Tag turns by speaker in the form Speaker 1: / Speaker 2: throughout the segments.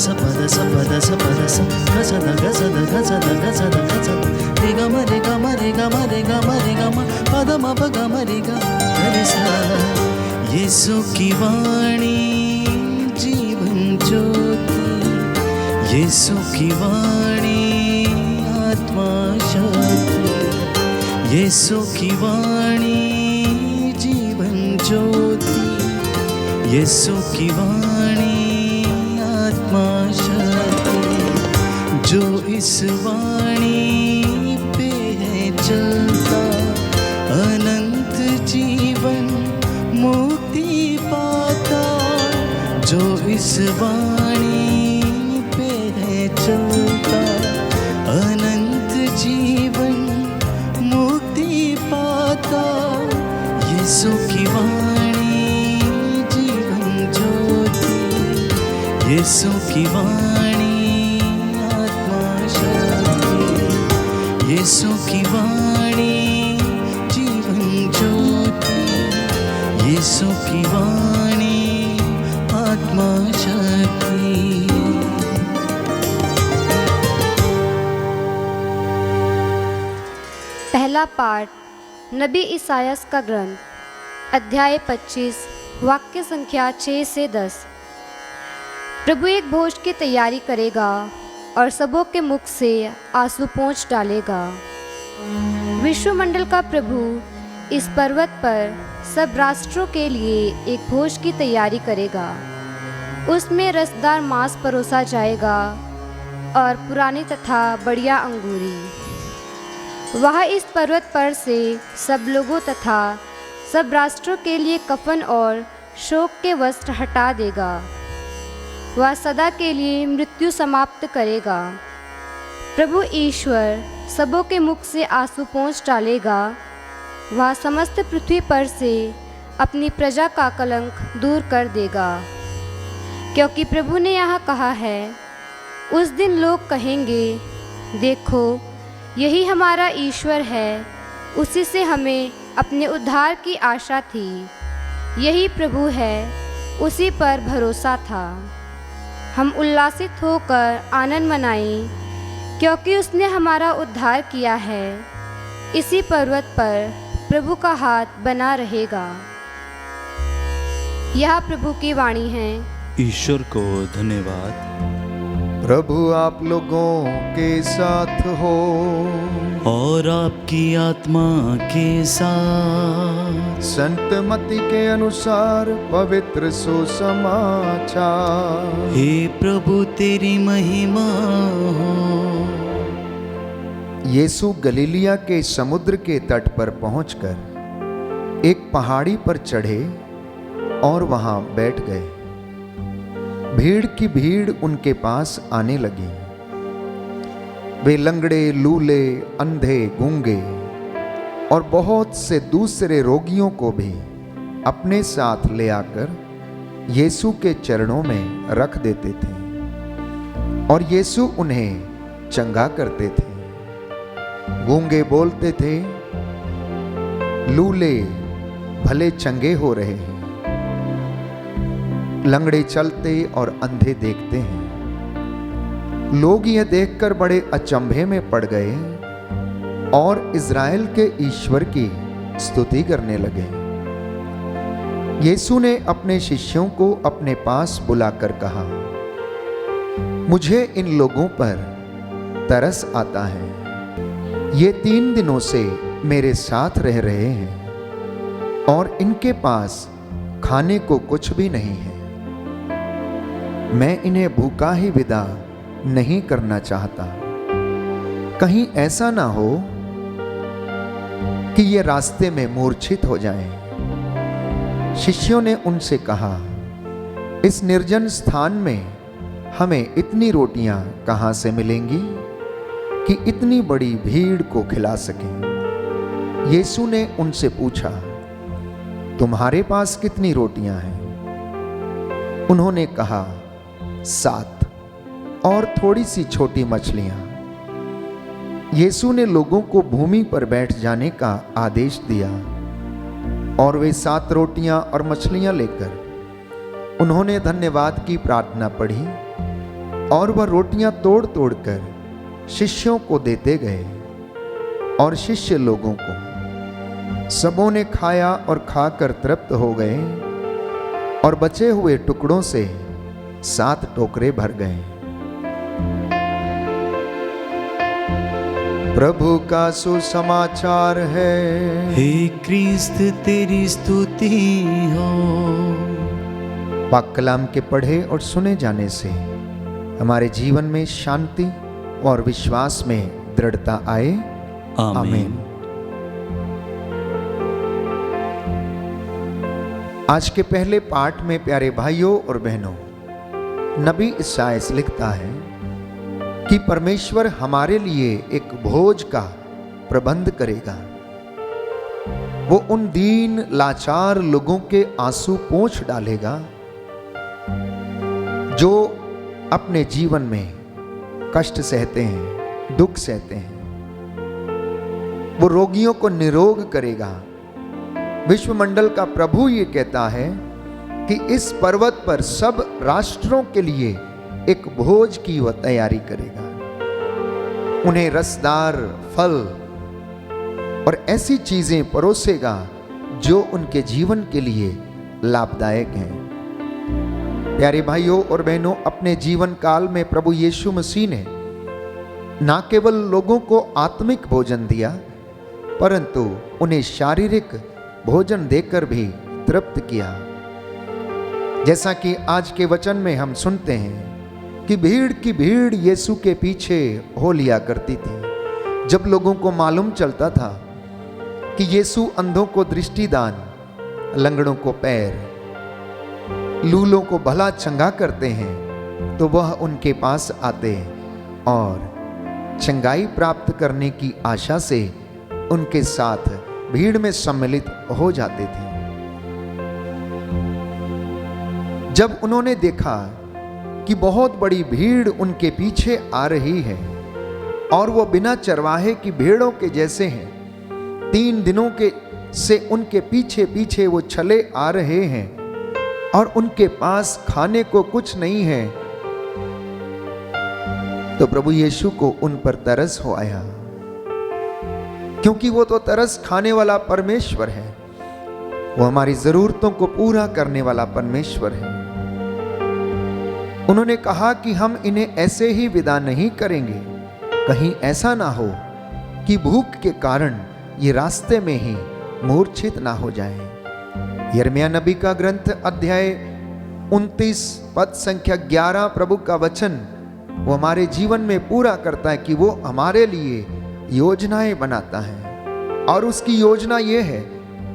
Speaker 1: ಸ ಪದ ಸ ಪದ ಸ ಪದ ಸ ಗಸದ ಗಸದ ಗಸದ ಗಸದ ಗಸದ ರಿ ಗ ಮ ರಿ ಗ ಮ ರಿ ಗ ಮ ರಿ ಗ ಮ ರಿ ಗ ಮ ಪದ ಮ ಪ ಗ ಮ ರಿ ಗ ರಿ ಸ ಯೇಸು की वाणी जीवन ज्योति यीशु की वाणी आत्मा शक्ति यीशु की वाणी जीवन ज्योति यीशु की वाणी आत्मा शक्ति जो इस वाणी पे है चलता अनंत जीवन मुक्ति पाता जो इस वाणी पे है चलता अनंत जीवन मुक्ति पाता यीशु की वाणी जीवन ज्योति यीशु की वाणी आत्मा शक्ति यीशु की वाणी जीवन ज्योति यीशु की वाणी आत्मा शक्ति।
Speaker 2: पहला पाठ नबी ईसायास का ग्रंथ अध्याय 25 वाक्य संख्या 6 से 10। प्रभु एक भोज की तैयारी करेगा और सबों के मुख से आंसू पोंछ डालेगा। विश्वमंडल का प्रभु इस पर्वत पर सब राष्ट्रों के लिए एक भोज की तैयारी करेगा। उसमें रसदार मांस परोसा जाएगा और पुरानी तथा बढ़िया अंगूरी। वह इस पर्वत पर से सब लोगों तथा सब राष्ट्रों के लिए कफन और शोक के वस्त्र हटा देगा। वह सदा के लिए मृत्यु समाप्त करेगा। प्रभु ईश्वर सबों के मुख से आंसू पोंछ डालेगा। वह समस्त पृथ्वी पर से अपनी प्रजा का कलंक दूर कर देगा। क्योंकि प्रभु ने यहाँ कहा है, उस दिन लोग कहेंगे, देखो यही हमारा ईश्वर है, उसी से हमें अपने उद्धार की आशा थी। यही प्रभु है, उसी पर भरोसा था। हम उल्लासित होकर आनंद मनाएं, क्योंकि उसने हमारा उद्धार किया है। इसी पर्वत पर प्रभु का हाथ बना रहेगा। यह प्रभु की वाणी है।
Speaker 1: ईश्वर को धन्यवाद।
Speaker 3: प्रभु आप लोगों के साथ हो
Speaker 1: और आपकी आत्मा के साथ।
Speaker 3: संत मत्ती के अनुसार पवित्र सुसमाचार।
Speaker 1: हे प्रभु तेरी महिमा हो।
Speaker 3: यीशु गलीलिया के समुद्र के तट पर पहुंचकर एक पहाड़ी पर चढ़े और वहां बैठ गए। भीड़ की भीड़ उनके पास आने लगी। वे लंगड़े, लूले, अंधे, गूंगे और बहुत से दूसरे रोगियों को भी अपने साथ ले आकर यीशु के चरणों में रख देते थे और यीशु उन्हें चंगा करते थे। गूंगे बोलते थे, लूले भले चंगे हो रहे हैं, लंगड़े चलते और अंधे देखते हैं। लोग यह देखकर बड़े अचंभे में पड़ गए और इज़राइल के ईश्वर की स्तुति करने लगे। यीशु ने अपने शिष्यों को अपने पास बुलाकर कहा, मुझे इन लोगों पर तरस आता है। ये 3 दिनों से मेरे साथ रह रहे हैं और इनके पास खाने को कुछ भी नहीं है। मैं इन्हें भूखा ही विदा नहीं करना चाहता। कहीं ऐसा ना हो कि ये रास्ते में मूर्छित हो जाएं। शिष्यों ने उनसे कहा, इस निर्जन स्थान में हमें इतनी रोटियां कहां से मिलेंगी कि इतनी बड़ी भीड़ को खिला सकें। यीशु ने उनसे पूछा, तुम्हारे पास कितनी रोटियां हैं? उन्होंने कहा, 7 और थोड़ी सी छोटी मछलियां। यीशु ने लोगों को भूमि पर बैठ जाने का आदेश दिया और वे 7 रोटियां और मछलियां लेकर उन्होंने धन्यवाद की प्रार्थना पढ़ी और वह रोटियां तोड़ तोड़ कर शिष्यों को देते गए और शिष्य लोगों को। सबों ने खाया और खाकर तृप्त हो गए और बचे हुए टुकड़ों से 7 टोकरे भर गए। प्रभु का सुसमाचार है।
Speaker 1: हे क्रिस्त तेरी स्तुति हो।
Speaker 3: पाक कलाम के पढ़े और सुने जाने से हमारे जीवन में शांति और विश्वास में दृढ़ता आए। आमीन। आज के पहले पाठ में प्यारे भाइयों और बहनों, नबी इसायास लिखता है कि परमेश्वर हमारे लिए एक भोज का प्रबंध करेगा। वो उन दीन लाचार लोगों के आंसू पोंछ डालेगा जो अपने जीवन में कष्ट सहते हैं, दुख सहते हैं। वो रोगियों को निरोग करेगा। विश्वमंडल का प्रभु ये कहता है कि इस पर्वत पर सब राष्ट्रों के लिए एक भोज की वह तैयारी करेगा। उन्हें रसदार फल और ऐसी चीजें परोसेगा जो उनके जीवन के लिए लाभदायक हैं। प्यारे भाइयों और बहनों, अपने जीवन काल में प्रभु यीशु मसीह ने ना केवल लोगों को आत्मिक भोजन दिया, परंतु उन्हें शारीरिक भोजन देकर भी तृप्त किया। जैसा कि आज के वचन में हम सुनते हैं कि भीड़ की भीड़ यीशु के पीछे हो लिया करती थी। जब लोगों को मालूम चलता था कि यीशु अंधों को दृष्टिदान, लंगड़ों को पैर, लूलों को भला चंगा करते हैं, तो वह उनके पास आते और चंगाई प्राप्त करने की आशा से उनके साथ भीड़ में सम्मिलित हो जाते थे। जब उन्होंने देखा कि बहुत बड़ी भीड़ उनके पीछे आ रही है और वो बिना चरवाहे की भेड़ों के जैसे हैं, 3 दिनों के से उनके पीछे पीछे वो चले आ रहे हैं और उनके पास खाने को कुछ नहीं है, तो प्रभु यीशु को उन पर तरस हो आया, क्योंकि वो तो तरस खाने वाला परमेश्वर है। वो हमारी जरूरतों को पूरा करने वाला परमेश्वर है। उन्होंने कहा कि हम इन्हें ऐसे ही विदा नहीं करेंगे, कहीं ऐसा ना हो कि भूख के कारण ये रास्ते में ही मूर्छित ना हो जाएं। यिर्मयाह नबी का ग्रंथ अध्याय 29 पद संख्या 11 प्रभु का वचन वो हमारे जीवन में पूरा करता है कि वो हमारे लिए योजनाएं बनाता है और उसकी योजना ये है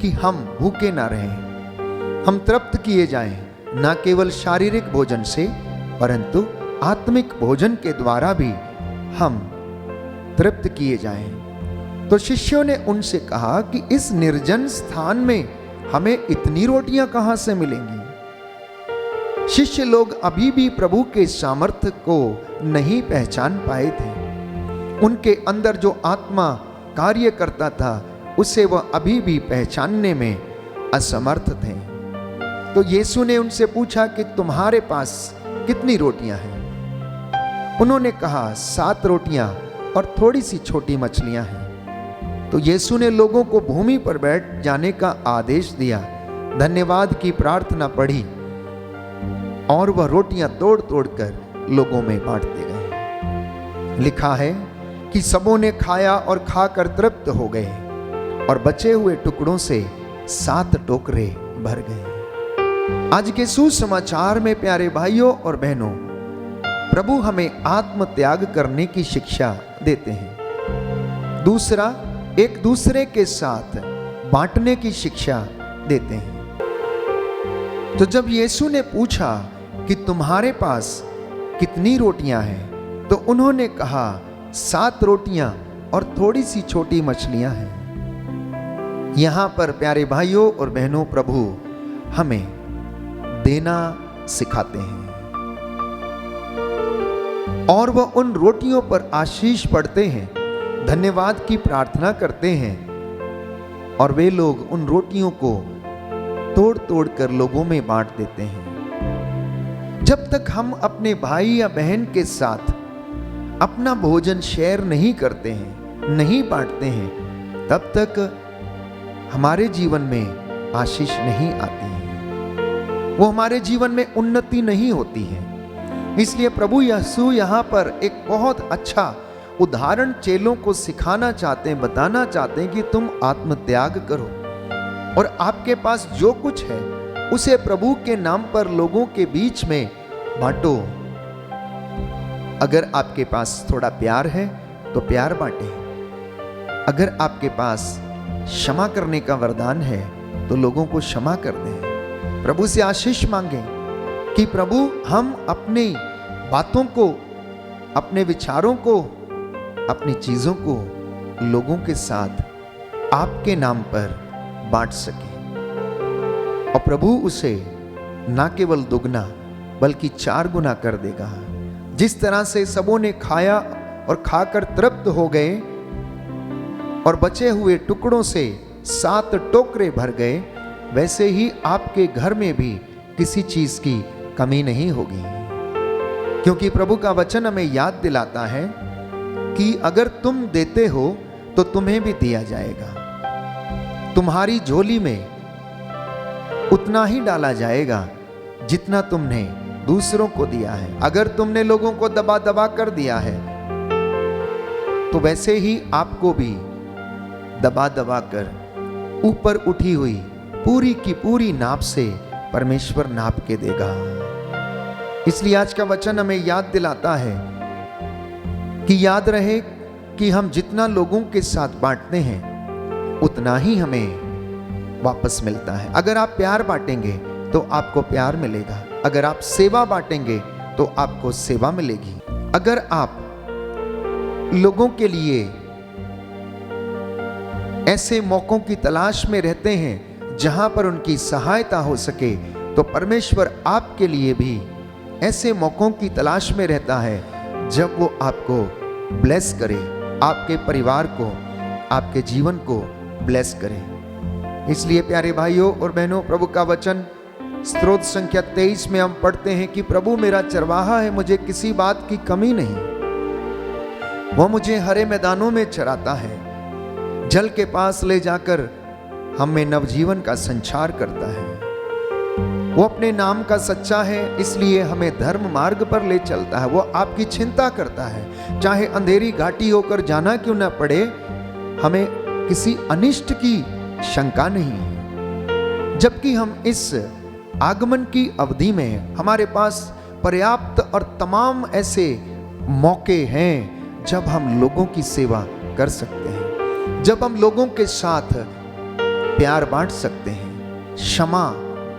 Speaker 3: कि हम भूखे ना रहें, हम तृप्त किए जाएं, ना केवल शारीरिक भोजन से परंतु आत्मिक भोजन के द्वारा भी हम तृप्त किए जाएं। तो शिष्यों ने उनसे कहा कि इस निर्जन स्थान में हमें इतनी रोटियां कहां से मिलेंगी। शिष्य लोग अभी भी प्रभु के सामर्थ्य को नहीं पहचान पाए थे। उनके अंदर जो आत्मा कार्य करता था उसे वह अभी भी पहचानने में असमर्थ थे। तो यीशु ने उनसे पूछा कि तुम्हारे पास कितनी रोटियां हैं? उन्होंने कहा 7 रोटियां और थोड़ी सी छोटी मछलियां हैं। तो यीशु ने लोगों को भूमि पर बैठ जाने का आदेश दिया, धन्यवाद की प्रार्थना पढ़ी और वह रोटियां तोड़ तोड़ कर लोगों में बांटते गए। लिखा है कि सबों ने खाया और खाकर तृप्त हो गए और बचे हुए टुकड़ों से 7 टोकरे भर गए। आज के सुसमाचार में प्यारे भाइयों और बहनों, प्रभु हमें आत्म त्याग करने की शिक्षा देते हैं। दूसरा, एक दूसरे के साथ बांटने की शिक्षा देते हैं। तो जब यीशु ने पूछा कि तुम्हारे पास कितनी रोटियां हैं, तो उन्होंने कहा 7 रोटियां और थोड़ी सी छोटी मछलियां हैं। यहां पर प्यारे भाइयों और बहनों, प्रभु हमें देना सिखाते हैं और वह उन रोटियों पर आशीष पढ़ते हैं, धन्यवाद की प्रार्थना करते हैं और वे लोग उन रोटियों को तोड़ तोड़ कर लोगों में बांट देते हैं। जब तक हम अपने भाई या बहन के साथ अपना भोजन शेयर नहीं करते हैं, नहीं बांटते हैं, तब तक हमारे जीवन में आशीष नहीं आती है, वो हमारे जीवन में उन्नति नहीं होती है। इसलिए प्रभु यीशु यहाँ पर एक बहुत अच्छा उदाहरण चेलों को सिखाना चाहते हैं, बताना चाहते हैं कि तुम आत्मत्याग करो और आपके पास जो कुछ है उसे प्रभु के नाम पर लोगों के बीच में बांटो। अगर आपके पास थोड़ा प्यार है तो प्यार बांटे, अगर आपके पास क्षमा करने का वरदान है तो लोगों को क्षमा कर दें। प्रभु से आशीष मांगे कि प्रभु हम अपनी बातों को, अपने विचारों को, अपनी चीजों को लोगों के साथ आपके नाम पर बांट सके और प्रभु उसे ना केवल दुगना बल्कि 4 गुना कर देगा। जिस तरह से सबों ने खाया और खाकर तृप्त हो गए और बचे हुए टुकड़ों से 7 टोकरे भर गए, वैसे ही आपके घर में भी किसी चीज की कमी नहीं होगी। क्योंकि प्रभु का वचन हमें याद दिलाता है कि अगर तुम देते हो तो तुम्हें भी दिया जाएगा, तुम्हारी झोली में उतना ही डाला जाएगा जितना तुमने दूसरों को दिया है। अगर तुमने लोगों को दबा दबा कर दिया है तो वैसे ही आपको भी दबा दबा कर ऊपर उठी हुई पूरी की पूरी नाप से परमेश्वर नाप के देगा। इसलिए आज का वचन हमें याद दिलाता है कि याद रहे कि हम जितना लोगों के साथ बांटते हैं उतना ही हमें वापस मिलता है। अगर आप प्यार बांटेंगे तो आपको प्यार मिलेगा, अगर आप सेवा बांटेंगे तो आपको सेवा मिलेगी। अगर आप लोगों के लिए ऐसे मौकों की तलाश में रहते हैं जहां पर उनकी सहायता हो सके, तो परमेश्वर आपके लिए भी ऐसे मौकों की तलाश में रहता है जब वो आपको ब्लेस करे, आपके परिवार को, आपके जीवन को ब्लेस करे। इसलिए प्यारे भाइयों और बहनों, प्रभु का वचन स्तोत्र संख्या 23 में हम पढ़ते हैं कि प्रभु मेरा चरवाहा है, मुझे किसी बात की कमी नहीं। वो मुझे हरे मैदानों में चराता है, जल के पास ले जाकर हमें नवजीवन का संचार करता है। वो अपने नाम का सच्चा है, इसलिए हमें धर्म मार्ग पर ले चलता है। वो आपकी चिंता करता है, चाहे अंधेरी घाटी होकर जाना क्यों ना पड़े, हमें किसी अनिष्ट की शंका नहीं है। जबकि हम इस आगमन की अवधि में हमारे पास पर्याप्त और तमाम ऐसे मौके हैं जब हम लोगों की सेवा कर सकते हैं, जब हम लोगों के साथ प्यार बांट सकते हैं, क्षमा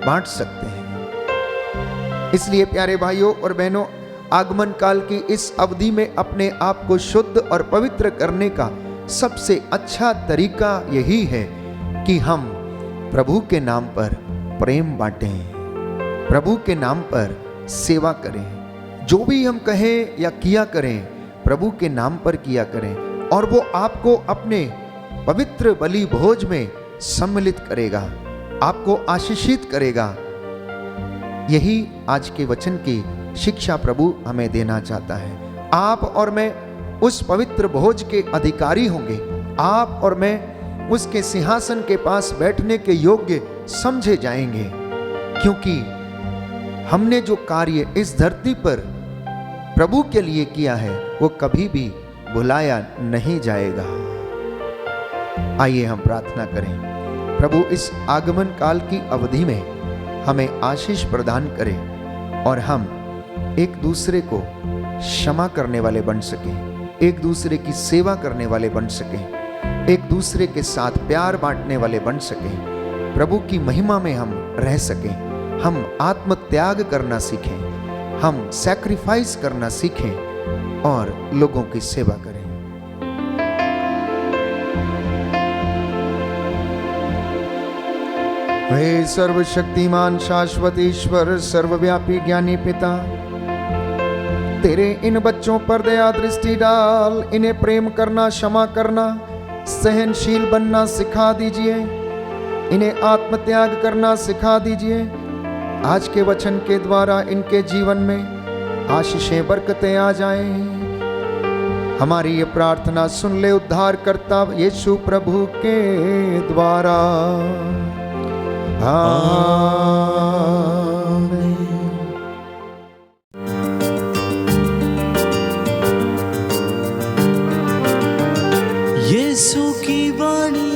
Speaker 3: बांट सकते हैं। इसलिए प्यारे भाइयों और बहनों, आगमन काल की इस अवधि में अपने आप को शुद्ध और पवित्र करने का सबसे अच्छा तरीका यही है कि हम प्रभु के नाम पर प्रेम बांटें, प्रभु के नाम पर सेवा करें। जो भी हम कहें या किया करें, प्रभु के नाम पर किया करें और वो आपको अपने पवित्र बलि भोज में सम्मिलित करेगा, आपको आशीषित करेगा। यही आज के वचन की शिक्षा प्रभु हमें देना चाहता है। आप और मैं उस पवित्र भोज के अधिकारी होंगे, आप और मैं उसके सिंहासन के पास बैठने के योग्य समझे जाएंगे, क्योंकि हमने जो कार्य इस धरती पर प्रभु के लिए किया है वो कभी भी भुलाया नहीं जाएगा। आइए हम प्रार्थना करें। प्रभु इस आगमन काल की अवधि में हमें आशीष प्रदान करे और हम एक दूसरे को क्षमा करने वाले बन सकें, एक दूसरे की सेवा करने वाले बन सकें, एक दूसरे के साथ प्यार बांटने वाले बन सकें, प्रभु की महिमा में हम रह सकें, हम आत्मत्याग करना सीखें, हम सैक्रिफाइस करना सीखें और लोगों की सेवा करें। हे सर्वशक्तिमान शाश्वत ईश्वर, सर्वव्यापी ज्ञानी पिता, तेरे इन बच्चों पर दया दृष्टि डाल, इन्हें प्रेम करना, क्षमा करना, सहनशील बनना सिखा दीजिए, इन्हें आत्मत्याग करना सिखा दीजिए आज के वचन के द्वारा इनके जीवन में आशीषें बरकतें आ जाएं। हमारी ये प्रार्थना सुन ले उद्धारकर्ता यीशु प्रभु के द्वारा। आमीन।
Speaker 1: यीशु की वाणी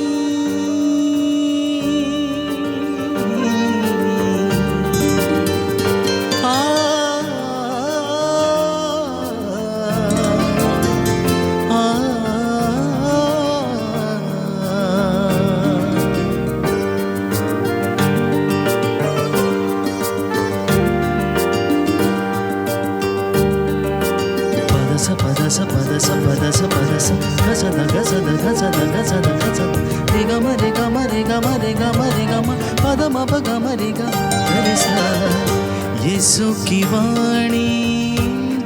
Speaker 1: यीशु की वाणी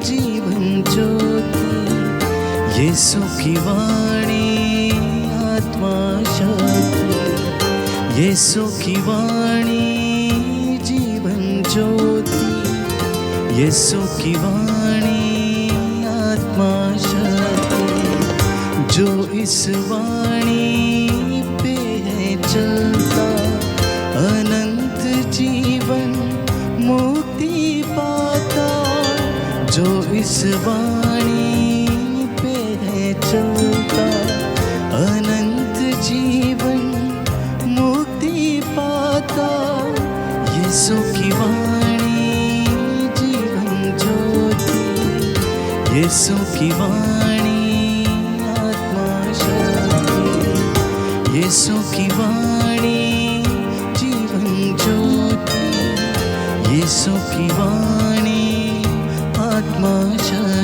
Speaker 1: जीवन ज्योति, यीशु की वाणी आत्मा शक्ति, यीशु की वाणी जीवन ज्योति, यीशु की वाणी आत्मा शक्ति। जो इस वाणी पे है चलता अनंत जीवन मुक्ति पाता। जो इस वाणी पे है चलता अनंत जीवन मुक्ति पाता। यीशु की वाणी जीवन ज्योति, यीशु की वाणी आत्मा शक्ति, यीशु की वाणी जीवन ज्योति, यीशु की वाणी आत्मा शक्ति।